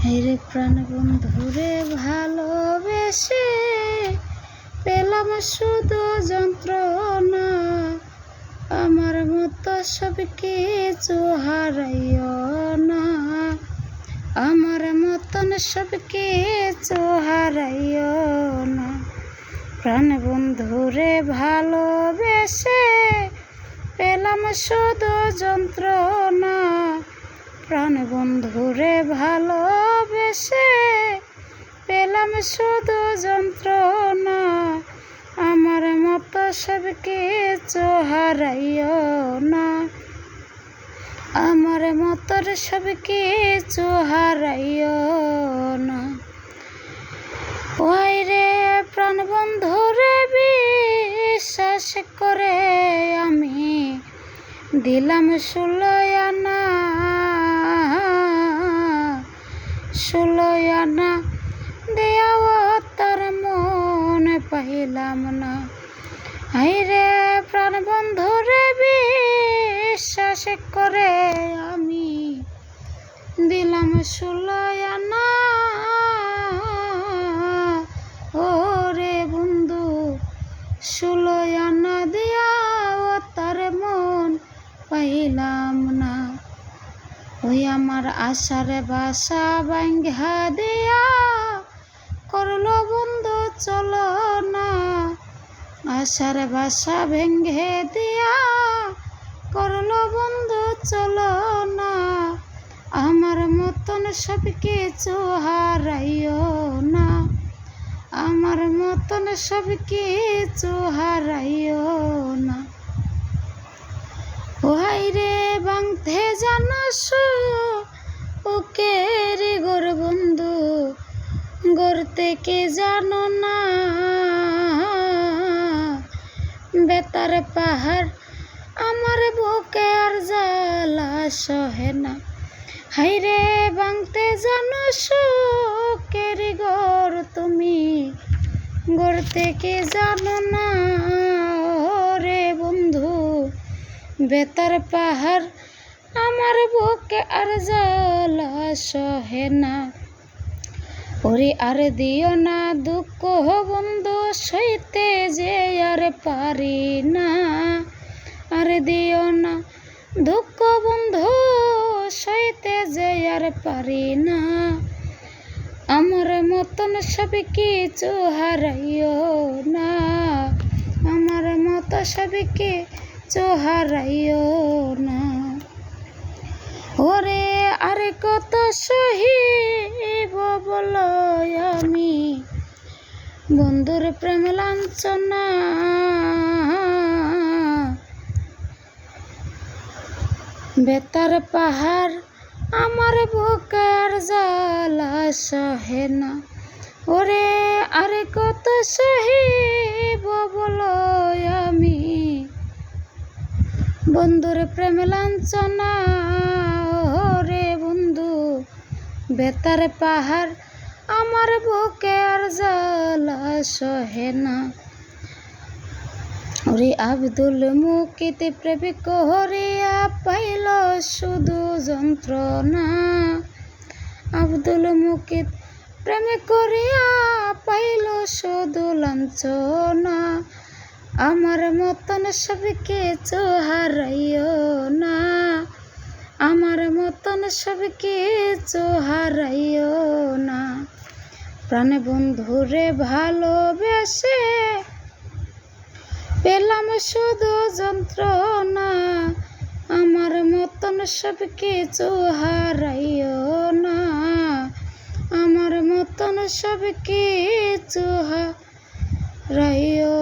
হেরে প্রাণ বন্ধুরে ভালোবেসে পেলাম শুধু যন্ত্রণা, আমার মতো সব কিছু হারাইও না, আমার মতন সব কিছু হারাইও না। প্রাণ বন্ধুরে ভালোবেসে পেলাম শুধু যন্ত্রণা, প্রাণ বন্ধুরে ভালোবেসে পেলাম শুধু যন্ত্রণা, আমার মতো সব কিছু হারাইও না, আমার মতোর সব কিছু হারাইও না। ওই রে প্রাণ বন্ধুরে বিশ্বাস করে আমি দিলাম 16 আনা, 16 আনা দেয়াও তার মনে পাইলাম না। হাই রে প্রাণ বন্ধুরে বিশ্বাস করে আমি দিলাম 16 আনা, ও রে বন্ধু 16 আনা দেয়াও তার মন পাইলাম না। ওই আমার আশার বাসা ভাঙ্গা দিয়া করলো বন্ধু চলো না, আশার বাসা ভেঙ্গে দিয়া করলো বন্ধু চলো না, আমার মতন সব কিছু হারাইও না, আমার মতন সব কিছু হারাইও না। ওহাই রে ভাঙতে জানো ওকে রে গোর বন্ধু, গড়তে কে জানো না, বেতার পাহাড় আমার বুকে আর জ্বালা সহে না। হাই রে ভাঙতে জানো কে রে গোর তুমি, গড়তে কে জানো না, রে বন্ধু বেতার পাহাড় আমার বুকে আর জ্বালা সহে না। ওরে আর দিও না দুঃখ বন্ধু সইতে যে আর পারি না, আর দিও না দুঃখ বন্ধু সইতে যে আর পারি না, আমার মতন সব কিছু হারাইও না, আমার মতো সব কিছু হারাইও না। ওরে আরে কত সহিব বলো আমি বন্ধুর প্রেম লাঞ্ছনা, বেতার পাহাড় আমার বুকের জ্বালা সহে না। ওরে আরে কত সহিব বলো আমি বন্ধুর প্রেম লাঞ্ছনা, ওরে বন্ধু বেতার পাহাড় আমার বুকে আর জ্বালা সহে না। ওরে আব্দুল মুকিত প্রেমিক হরিয়া পাইল শুধু যন্ত্রণা, আব্দুল মুকিত প্রেমিক করিয়া পাইল শুধু লাঞ্ছনা, আমার মতন সব কিছু হারাইও না, আমার মতন সব কিছু হারাইও না। প্রাণ বন্ধুরে ভালোবেসে পেলাম শুধু যন্ত্রণা, আমার মতন সব কিছু হারাইও না, আমার মতন সব কিছু হারাইও